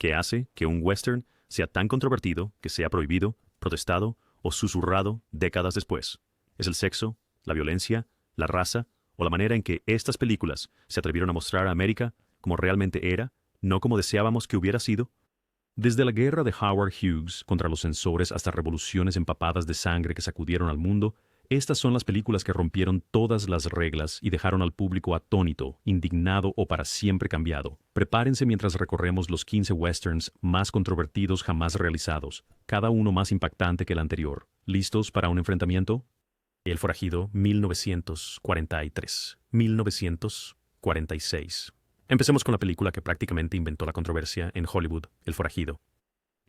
que hace que un western sea tan controvertido que sea prohibido, protestado o susurrado décadas después. Es el sexo, la violencia, la raza o la manera en que estas películas se atrevieron a mostrar a América como realmente era, no como deseábamos que hubiera sido. Desde la guerra de Howard Hughes contra los censores hasta revoluciones empapadas de sangre que sacudieron al mundo, estas son las películas que rompieron todas las reglas y dejaron al público atónito, indignado o para siempre cambiado. Prepárense mientras recorremos los 15 westerns más controvertidos jamás realizados, cada uno más impactante que el anterior. ¿Listos para un enfrentamiento? El Forajido, 1943. 1946. Empecemos con la película que prácticamente inventó la controversia en Hollywood, El Forajido.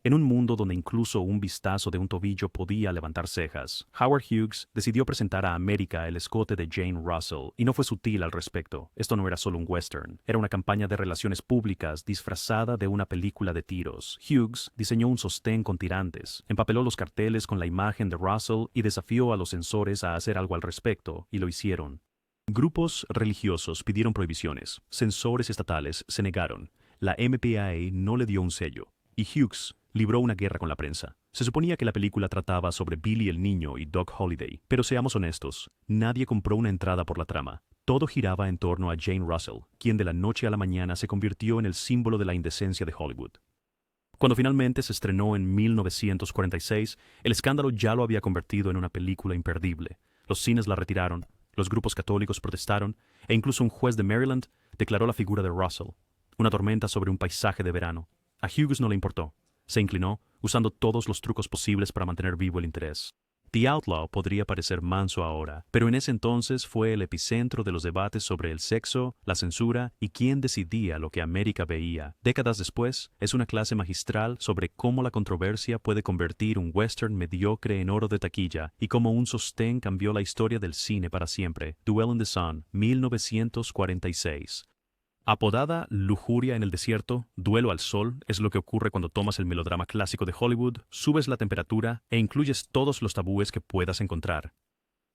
En un mundo donde incluso un vistazo de un tobillo podía levantar cejas, Howard Hughes decidió presentar a América el escote de Jane Russell, y no fue sutil al respecto. Esto no era solo un western, era una campaña de relaciones públicas disfrazada de una película de tiros. Hughes diseñó un sostén con tirantes, empapeló los carteles con la imagen de Russell y desafió a los censores a hacer algo al respecto, y lo hicieron. Grupos religiosos pidieron prohibiciones, censores estatales se negaron, la MPAA no le dio un sello, y Hughes libró una guerra con la prensa. Se suponía que la película trataba sobre Billy el Niño y Doc Holliday, pero seamos honestos, nadie compró una entrada por la trama. Todo giraba en torno a Jane Russell, quien de la noche a la mañana se convirtió en el símbolo de la indecencia de Hollywood. Cuando finalmente se estrenó en 1946, el escándalo ya lo había convertido en una película imperdible. Los cines la retiraron, los grupos católicos protestaron, e incluso un juez de Maryland declaró la figura de Russell, una tormenta sobre un paisaje de verano. A Hughes no le importó. Se inclinó, usando todos los trucos posibles para mantener vivo el interés. The Outlaw podría parecer manso ahora, pero en ese entonces fue el epicentro de los debates sobre el sexo, la censura y quién decidía lo que América veía. Décadas después, es una clase magistral sobre cómo la controversia puede convertir un western mediocre en oro de taquilla y cómo un sostén cambió la historia del cine para siempre. Duel in the Sun, 1946. Apodada Lujuria en el desierto, Duelo al sol, es lo que ocurre cuando tomas el melodrama clásico de Hollywood, subes la temperatura e incluyes todos los tabúes que puedas encontrar.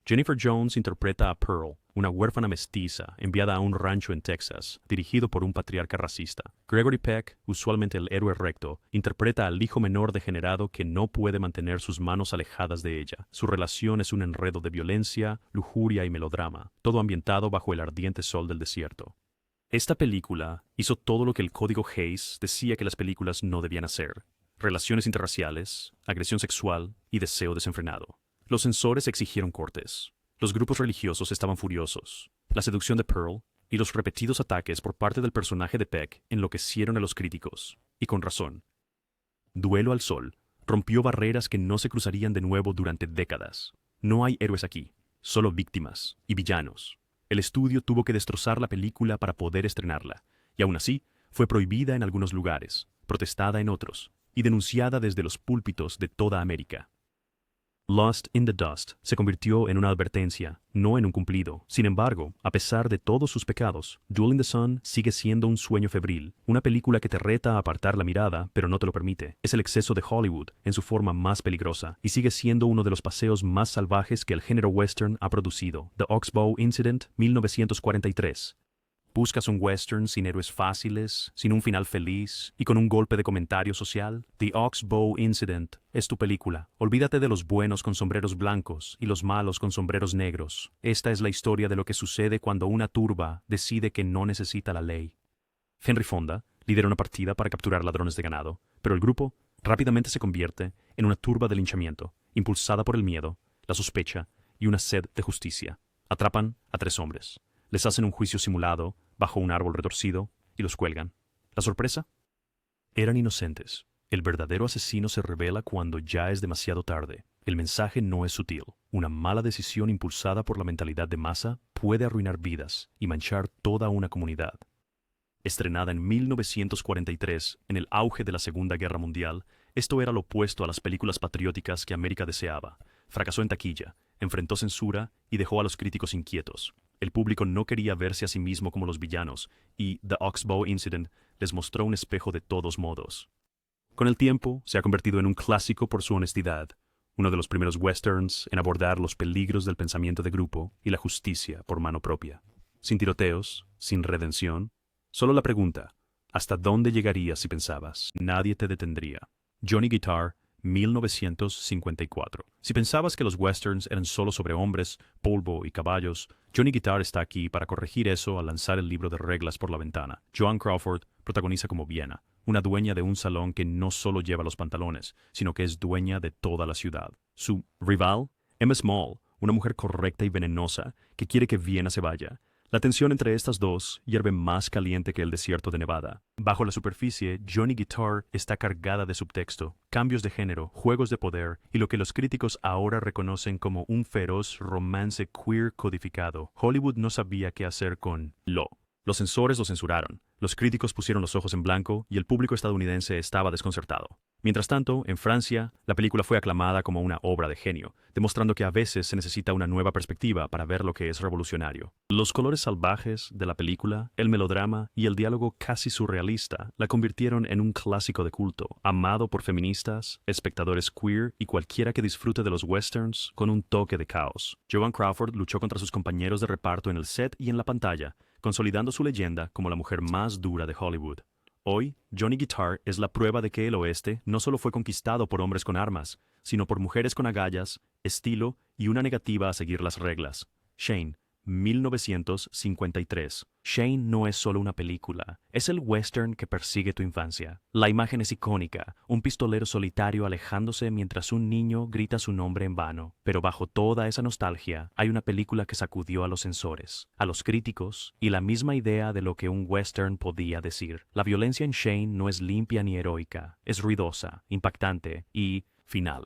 Jennifer Jones interpreta a Pearl, una huérfana mestiza enviada a un rancho en Texas, dirigido por un patriarca racista. Gregory Peck, usualmente el héroe recto, interpreta al hijo menor degenerado que no puede mantener sus manos alejadas de ella. Su relación es un enredo de violencia, lujuria y melodrama, todo ambientado bajo el ardiente sol del desierto. Esta película hizo todo lo que el código Hays decía que las películas no debían hacer: relaciones interraciales, agresión sexual y deseo desenfrenado. Los censores exigieron cortes. Los grupos religiosos estaban furiosos. La seducción de Pearl y los repetidos ataques por parte del personaje de Peck enloquecieron a los críticos, y con razón. Duelo al sol rompió barreras que no se cruzarían de nuevo durante décadas. No hay héroes aquí, solo víctimas y villanos. El estudio tuvo que destrozar la película para poder estrenarla, y aún así fue prohibida en algunos lugares, protestada en otros, y denunciada desde los púlpitos de toda América. Lost in the Dust se convirtió en una advertencia, no en un cumplido. Sin embargo, a pesar de todos sus pecados, Duel in the Sun sigue siendo un sueño febril, una película que te reta a apartar la mirada, pero no te lo permite. Es el exceso de Hollywood en su forma más peligrosa, y sigue siendo uno de los paseos más salvajes que el género western ha producido. The Oxbow Incident, 1943. ¿Buscas un western sin héroes fáciles, sin un final feliz y con un golpe de comentario social? The Oxbow Incident es tu película. Olvídate de los buenos con sombreros blancos y los malos con sombreros negros. Esta es la historia de lo que sucede cuando una turba decide que no necesita la ley. Henry Fonda lidera una partida para capturar ladrones de ganado, pero el grupo rápidamente se convierte en una turba de linchamiento, impulsada por el miedo, la sospecha y una sed de justicia. Atrapan a 3 hombres. Les hacen un juicio simulado bajo un árbol retorcido y los cuelgan. ¿La sorpresa? Eran inocentes. El verdadero asesino se revela cuando ya es demasiado tarde. El mensaje no es sutil. Una mala decisión impulsada por la mentalidad de masa puede arruinar vidas y manchar toda una comunidad. Estrenada en 1943, en el auge de la Segunda Guerra Mundial, esto era lo opuesto a las películas patrióticas que América deseaba. Fracasó en taquilla, enfrentó censura y dejó a los críticos inquietos. El público no quería verse a sí mismo como los villanos, y The Oxbow Incident les mostró un espejo de todos modos. Con el tiempo, se ha convertido en un clásico por su honestidad, uno de los primeros westerns en abordar los peligros del pensamiento de grupo y la justicia por mano propia. Sin tiroteos, sin redención, solo la pregunta: ¿Hasta dónde llegarías si pensabas? Nadie te detendría. Johnny Guitar, 1954. Si pensabas que los westerns eran solo sobre hombres, polvo y caballos, Johnny Guitar está aquí para corregir eso al lanzar el libro de reglas por la ventana. Joan Crawford protagoniza como Vienna, una dueña de un salón que no solo lleva los pantalones, sino que es dueña de toda la ciudad. Su rival, Emma Small, una mujer correcta y venenosa que quiere que Viena se vaya. La tensión entre estas dos hierve más caliente que el desierto de Nevada. Bajo la superficie, Johnny Guitar está cargada de subtexto, cambios de género, juegos de poder y lo que los críticos ahora reconocen como un feroz romance queer codificado. Hollywood no sabía qué hacer con lo. Los censores lo censuraron, los críticos pusieron los ojos en blanco y el público estadounidense estaba desconcertado. Mientras tanto, en Francia, la película fue aclamada como una obra de genio, demostrando que a veces se necesita una nueva perspectiva para ver lo que es revolucionario. Los colores salvajes de la película, el melodrama y el diálogo casi surrealista la convirtieron en un clásico de culto, amado por feministas, espectadores queer y cualquiera que disfrute de los westerns con un toque de caos. Joan Crawford luchó contra sus compañeros de reparto en el set y en la pantalla, consolidando su leyenda como la mujer más dura de Hollywood. Hoy, Johnny Guitar es la prueba de que el oeste no solo fue conquistado por hombres con armas, sino por mujeres con agallas, estilo y una negativa a seguir las reglas. Shane, 1953. Shane no es solo una película, es el western que persigue tu infancia. La imagen es icónica, un pistolero solitario alejándose mientras un niño grita su nombre en vano. Pero bajo toda esa nostalgia, hay una película que sacudió a los censores, a los críticos y la misma idea de lo que un western podía decir. La violencia en Shane no es limpia ni heroica, es ruidosa, impactante y final.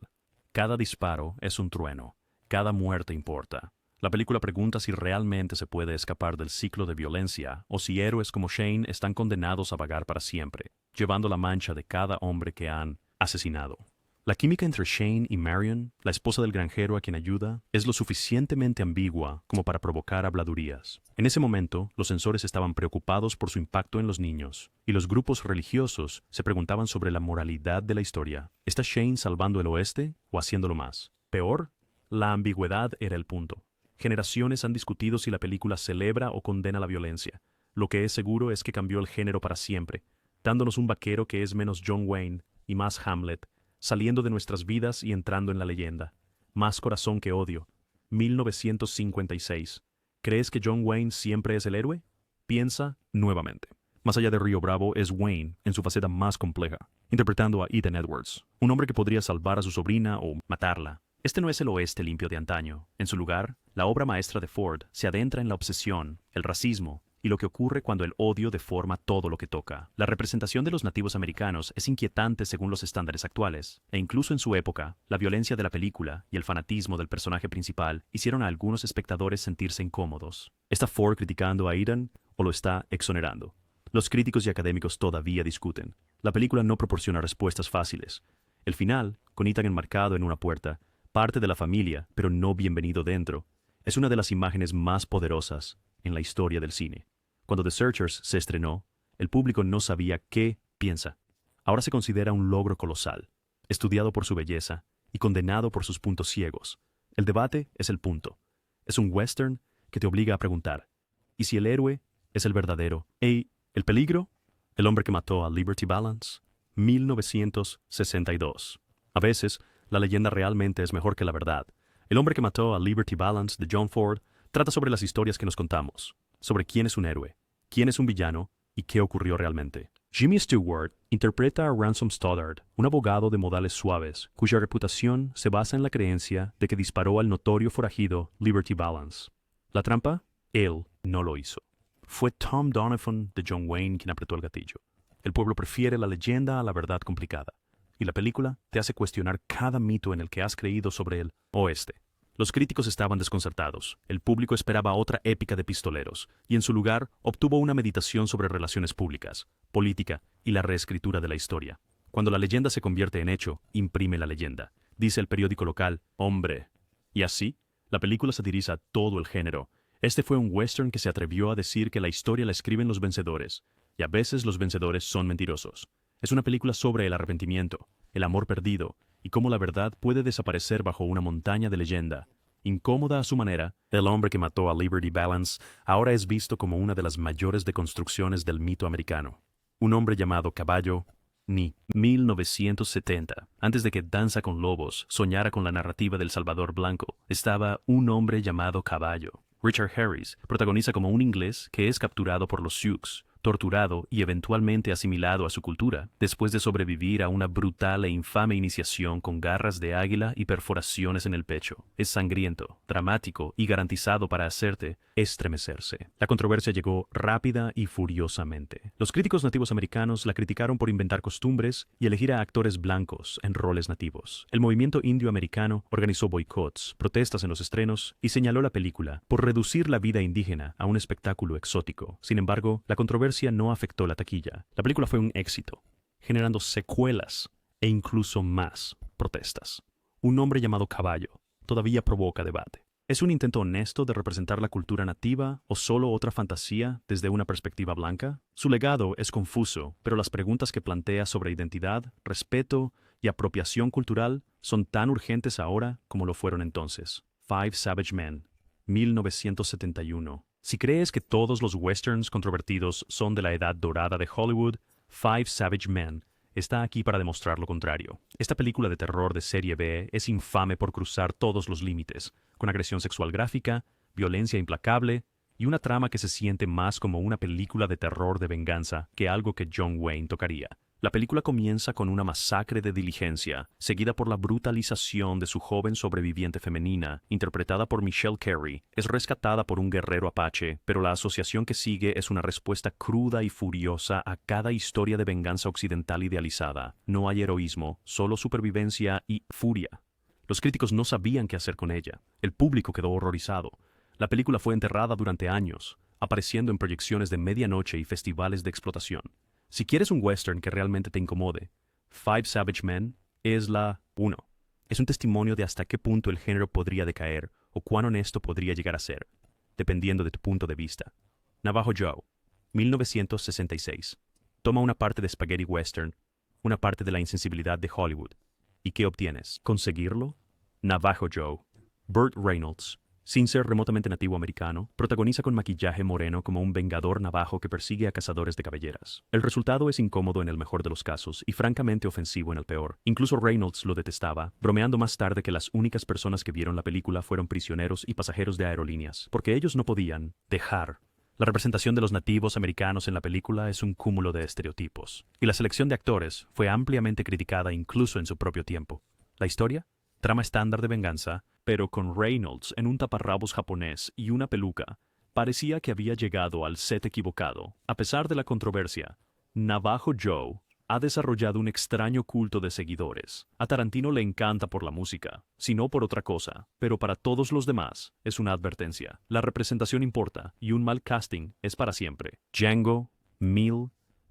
Cada disparo es un trueno, cada muerte importa. La película pregunta si realmente se puede escapar del ciclo de violencia o si héroes como Shane están condenados a vagar para siempre, llevando la mancha de cada hombre que han asesinado. La química entre Shane y Marion, la esposa del granjero a quien ayuda, es lo suficientemente ambigua como para provocar habladurías. En ese momento, los censores estaban preocupados por su impacto en los niños, y los grupos religiosos se preguntaban sobre la moralidad de la historia. ¿Está Shane salvando el oeste o haciéndolo más? Peor, la ambigüedad era el punto. Generaciones han discutido si la película celebra o condena la violencia. Lo que es seguro es que cambió el género para siempre, dándonos un vaquero que es menos John Wayne y más Hamlet, saliendo de nuestras vidas y entrando en la leyenda. Más corazón que odio. 1956. ¿Crees que John Wayne siempre es el héroe? Piensa nuevamente. Más allá de Río Bravo es Wayne en su faceta más compleja, interpretando a Ethan Edwards, un hombre que podría salvar a su sobrina o matarla. Este no es el oeste limpio de antaño. En su lugar, la obra maestra de Ford se adentra en la obsesión, el racismo y lo que ocurre cuando el odio deforma todo lo que toca. La representación de los nativos americanos es inquietante según los estándares actuales, e incluso en su época, la violencia de la película y el fanatismo del personaje principal hicieron a algunos espectadores sentirse incómodos. ¿Está Ford criticando a Ethan o lo está exonerando? Los críticos y académicos todavía discuten. La película no proporciona respuestas fáciles. El final, con Ethan enmarcado en una puerta, parte de la familia, pero no bienvenido dentro, es una de las imágenes más poderosas en la historia del cine. Cuando The Searchers se estrenó, el público no sabía qué piensa. Ahora se considera un logro colosal, estudiado por su belleza y condenado por sus puntos ciegos. El debate es el punto. Es un western que te obliga a preguntar, ¿y si el héroe es el verdadero? ¿Y el peligro? El hombre que mató a Liberty Balance, 1962. A veces, la leyenda realmente es mejor que la verdad. El hombre que mató a Liberty Balance de John Ford trata sobre las historias que nos contamos, sobre quién es un héroe, quién es un villano y qué ocurrió realmente. Jimmy Stewart interpreta a Ransom Stoddard, un abogado de modales suaves, cuya reputación se basa en la creencia de que disparó al notorio forajido Liberty Balance. ¿La trampa? Él no lo hizo. Fue Tom Donovan de John Wayne quien apretó el gatillo. El pueblo prefiere la leyenda a la verdad complicada. Y la película te hace cuestionar cada mito en el que has creído sobre el oeste. Los críticos estaban desconcertados, el público esperaba otra épica de pistoleros, y en su lugar obtuvo una meditación sobre relaciones públicas, política y la reescritura de la historia. Cuando la leyenda se convierte en hecho, imprime la leyenda, dice el periódico local, Hombre. Y así, la película satiriza todo el género. Este fue un western que se atrevió a decir que la historia la escriben los vencedores, y a veces los vencedores son mentirosos. Es una película sobre el arrepentimiento, el amor perdido, y cómo la verdad puede desaparecer bajo una montaña de leyenda. Incómoda a su manera, el hombre que mató a Liberty Balance ahora es visto como una de las mayores deconstrucciones del mito americano. Un hombre llamado Caballo, ni 1970. Antes de que Danza con Lobos soñara con la narrativa del Salvador Blanco, estaba Un hombre llamado Caballo. Richard Harris protagoniza como un inglés que es capturado por los Sioux, torturado y eventualmente asimilado a su cultura, después de sobrevivir a una brutal e infame iniciación con garras de águila y perforaciones en el pecho. Es sangriento, dramático y garantizado para hacerte estremecerse. La controversia llegó rápida y furiosamente. Los críticos nativos americanos la criticaron por inventar costumbres y elegir a actores blancos en roles nativos. El movimiento indio americano organizó boicots, protestas en los estrenos y señaló la película por reducir la vida indígena a un espectáculo exótico. Sin embargo, la controversia no afectó la taquilla. La película fue un éxito, generando secuelas e incluso más protestas. Un hombre llamado Caballo todavía provoca debate. ¿Es un intento honesto de representar la cultura nativa o solo otra fantasía desde una perspectiva blanca? Su legado es confuso, pero las preguntas que plantea sobre identidad, respeto y apropiación cultural son tan urgentes ahora como lo fueron entonces. Five Savage Men, 1971. Si crees que todos los westerns controvertidos son de la edad dorada de Hollywood, Five Savage Men está aquí para demostrar lo contrario. Esta película de terror de serie B es infame por cruzar todos los límites, con agresión sexual gráfica, violencia implacable y una trama que se siente más como una película de terror de venganza que algo que John Wayne tocaría. La película comienza con una masacre de diligencia, seguida por la brutalización de su joven sobreviviente femenina, interpretada por Michelle Carey. Es rescatada por un guerrero apache, pero la asociación que sigue es una respuesta cruda y furiosa a cada historia de venganza occidental idealizada. No hay heroísmo, solo supervivencia y furia. Los críticos no sabían qué hacer con ella. El público quedó horrorizado. La película fue enterrada durante años, apareciendo en proyecciones de medianoche y festivales de explotación. Si quieres un western que realmente te incomode, Five Savage Men es la 1. Es un testimonio de hasta qué punto el género podría decaer o cuán honesto podría llegar a ser, dependiendo de tu punto de vista. Navajo Joe, 1966. Toma una parte de Spaghetti Western, una parte de la insensibilidad de Hollywood. ¿Y qué obtienes? ¿Conseguirlo? Navajo Joe. Burt Reynolds, sin ser remotamente nativo americano, protagoniza con maquillaje moreno como un vengador navajo que persigue a cazadores de cabelleras. El resultado es incómodo en el mejor de los casos y francamente ofensivo en el peor. Incluso Reynolds lo detestaba, bromeando más tarde que las únicas personas que vieron la película fueron prisioneros y pasajeros de aerolíneas, porque ellos no podían dejar. La representación de los nativos americanos en la película es un cúmulo de estereotipos, y la selección de actores fue ampliamente criticada incluso en su propio tiempo. ¿La historia? Trama estándar de venganza, pero con Reynolds en un taparrabos japonés y una peluca, parecía que había llegado al set equivocado. A pesar de la controversia, Navajo Joe ha desarrollado un extraño culto de seguidores. A Tarantino le encanta por la música, si no por otra cosa, pero para todos los demás es una advertencia. La representación importa y un mal casting es para siempre. Django,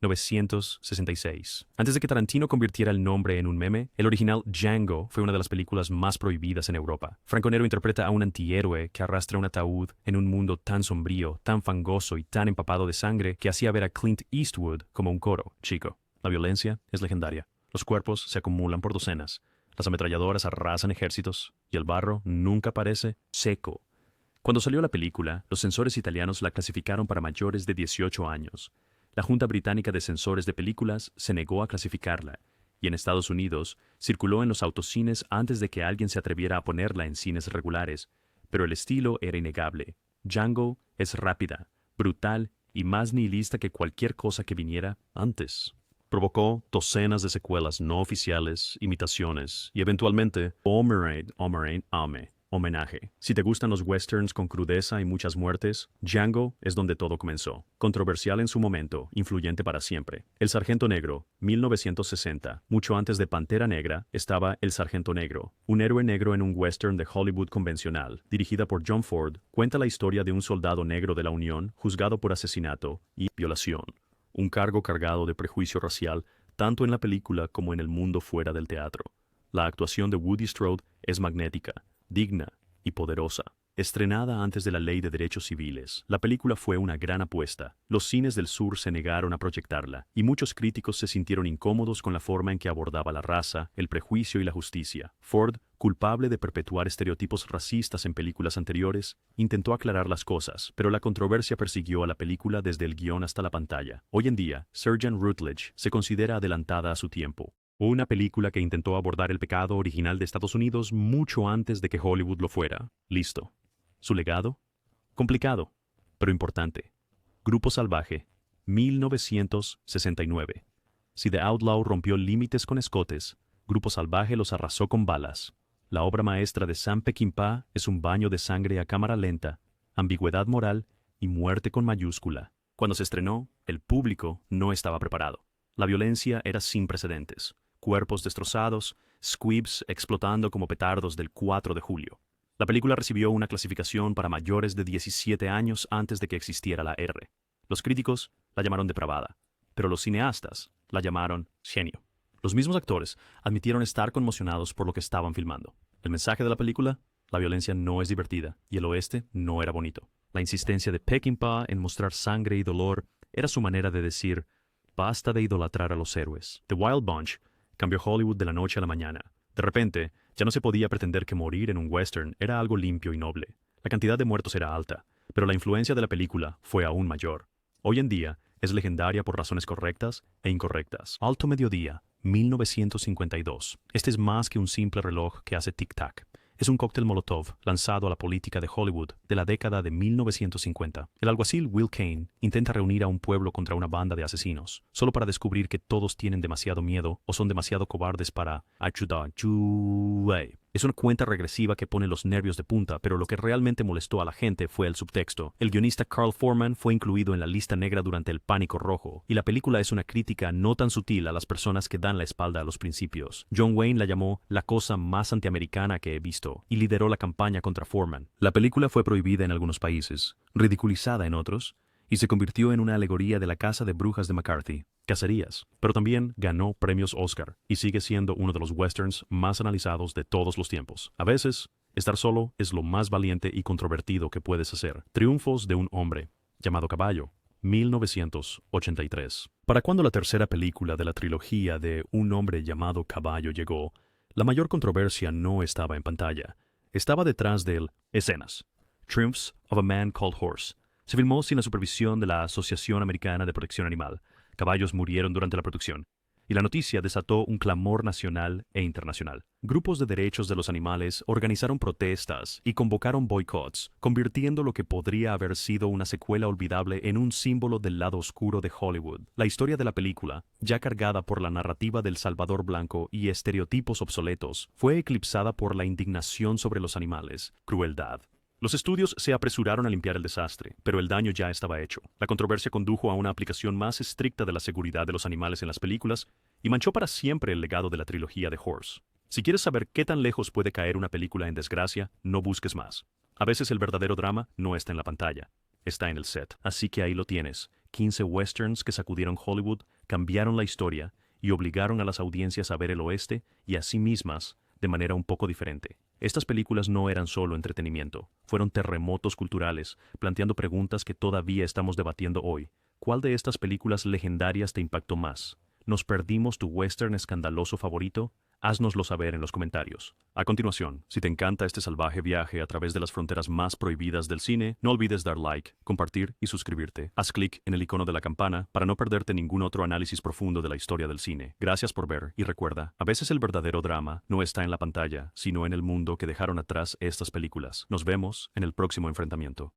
1966. Antes de que Tarantino convirtiera el nombre en un meme, el original Django fue una de las películas más prohibidas en Europa. Franco Nero interpreta a un antihéroe que arrastra un ataúd en un mundo tan sombrío, tan fangoso y tan empapado de sangre que hacía ver a Clint Eastwood como un coro chico. La violencia es legendaria. Los cuerpos se acumulan por docenas. Las ametralladoras arrasan ejércitos y el barro nunca parece seco. Cuando salió la película, los censores italianos la clasificaron para mayores de 18 años. La Junta Británica de Censores de Películas se negó a clasificarla, y en Estados Unidos circuló en los autocines antes de que alguien se atreviera a ponerla en cines regulares, pero el estilo era innegable. Django es rápida, brutal y más nihilista que cualquier cosa que viniera antes. Provocó docenas de secuelas no oficiales, imitaciones y eventualmente homenaje. Si te gustan los westerns con crudeza y muchas muertes, Django es donde todo comenzó. Controversial en su momento, influyente para siempre. El Sargento Negro, 1960. Mucho antes de Pantera Negra estaba El Sargento Negro, un héroe negro en un western de Hollywood convencional. Dirigida por John Ford, cuenta la historia de un soldado negro de la Unión juzgado por asesinato y violación. Un cargo cargado de prejuicio racial tanto en la película como en el mundo fuera del teatro. La actuación de Woody Strode es magnética, digna y poderosa. Estrenada antes de la Ley de Derechos Civiles, la película fue una gran apuesta. Los cines del sur se negaron a proyectarla, y muchos críticos se sintieron incómodos con la forma en que abordaba la raza, el prejuicio y la justicia. Ford culpable de perpetuar estereotipos racistas en películas anteriores, intentó aclarar las cosas, pero la controversia persiguió a la película desde el guión hasta la pantalla. Hoy en día, Surgeon Rutledge se considera adelantada a su tiempo. Una película que intentó abordar el pecado original de Estados Unidos mucho antes de que Hollywood lo fuera. Listo. ¿Su legado? Complicado, pero importante. Grupo Salvaje, 1969. Si The Outlaw rompió límites con escotes, Grupo Salvaje los arrasó con balas. La obra maestra de Sam Peckinpah es un baño de sangre a cámara lenta, ambigüedad moral y muerte con mayúscula. Cuando se estrenó, el público no estaba preparado. La violencia era sin precedentes. Cuerpos destrozados, squibs explotando como petardos del 4 de julio. La película recibió una clasificación para mayores de 17 años antes de que existiera la R. Los críticos la llamaron depravada, pero los cineastas la llamaron genio. Los mismos actores admitieron estar conmocionados por lo que estaban filmando. El mensaje de la película: la violencia no es divertida y el oeste no era bonito. La insistencia de Peckinpah en mostrar sangre y dolor era su manera de decir: basta de idolatrar a los héroes. The Wild Bunch cambió Hollywood de la noche a la mañana. De repente, ya no se podía pretender que morir en un western era algo limpio y noble. La cantidad de muertos era alta, pero la influencia de la película fue aún mayor. Hoy en día, es legendaria por razones correctas e incorrectas. Alto Mediodía, 1952. Este es más que un simple reloj que hace tic-tac. Es un cóctel Molotov lanzado a la política de Hollywood de la década de 1950. El alguacil Will Kane intenta reunir a un pueblo contra una banda de asesinos, solo para descubrir que todos tienen demasiado miedo o son demasiado cobardes para ayudar. Es una cuenta regresiva que pone los nervios de punta, pero lo que realmente molestó a la gente fue el subtexto. El guionista Carl Foreman fue incluido en la lista negra durante el Pánico Rojo, y la película es una crítica no tan sutil a las personas que dan la espalda a los principios. John Wayne la llamó la cosa más antiamericana que he visto, y lideró la campaña contra Foreman. La película fue prohibida en algunos países, ridiculizada en otros, y se convirtió en una alegoría de la casa de brujas de McCarthy, cacerías, pero también ganó premios Oscar y sigue siendo uno de los westerns más analizados de todos los tiempos. A veces, estar solo es lo más valiente y controvertido que puedes hacer. Triunfos de un hombre llamado Caballo, 1983. Para cuando la tercera película de la trilogía de Un hombre llamado Caballo llegó, la mayor controversia no estaba en pantalla, estaba detrás del escenas. Triumphs of a Man Called Horse se filmó sin la supervisión de la Asociación Americana de Protección Animal. Caballos murieron durante la producción, y la noticia desató un clamor nacional e internacional. Grupos de derechos de los animales organizaron protestas y convocaron boicots, convirtiendo lo que podría haber sido una secuela olvidable en un símbolo del lado oscuro de Hollywood. La historia de la película, ya cargada por la narrativa del Salvador Blanco y estereotipos obsoletos, fue eclipsada por la indignación sobre los animales, crueldad. Los estudios se apresuraron a limpiar el desastre, pero el daño ya estaba hecho. La controversia condujo a una aplicación más estricta de la seguridad de los animales en las películas y manchó para siempre el legado de la trilogía de Horse. Si quieres saber qué tan lejos puede caer una película en desgracia, no busques más. A veces el verdadero drama no está en la pantalla, está en el set. Así que ahí lo tienes, 15 westerns que sacudieron Hollywood, cambiaron la historia y obligaron a las audiencias a ver el oeste y a sí mismas de manera un poco diferente. Estas películas no eran solo entretenimiento, fueron terremotos culturales, planteando preguntas que todavía estamos debatiendo hoy. ¿Cuál de estas películas legendarias te impactó más? ¿Nos perdimos tu western escandaloso favorito? Háznoslo saber en los comentarios. A continuación, si te encanta este salvaje viaje a través de las fronteras más prohibidas del cine, no olvides dar like, compartir y suscribirte. Haz clic en el icono de la campana para no perderte ningún otro análisis profundo de la historia del cine. Gracias por ver y recuerda, a veces el verdadero drama no está en la pantalla, sino en el mundo que dejaron atrás estas películas. Nos vemos en el próximo enfrentamiento.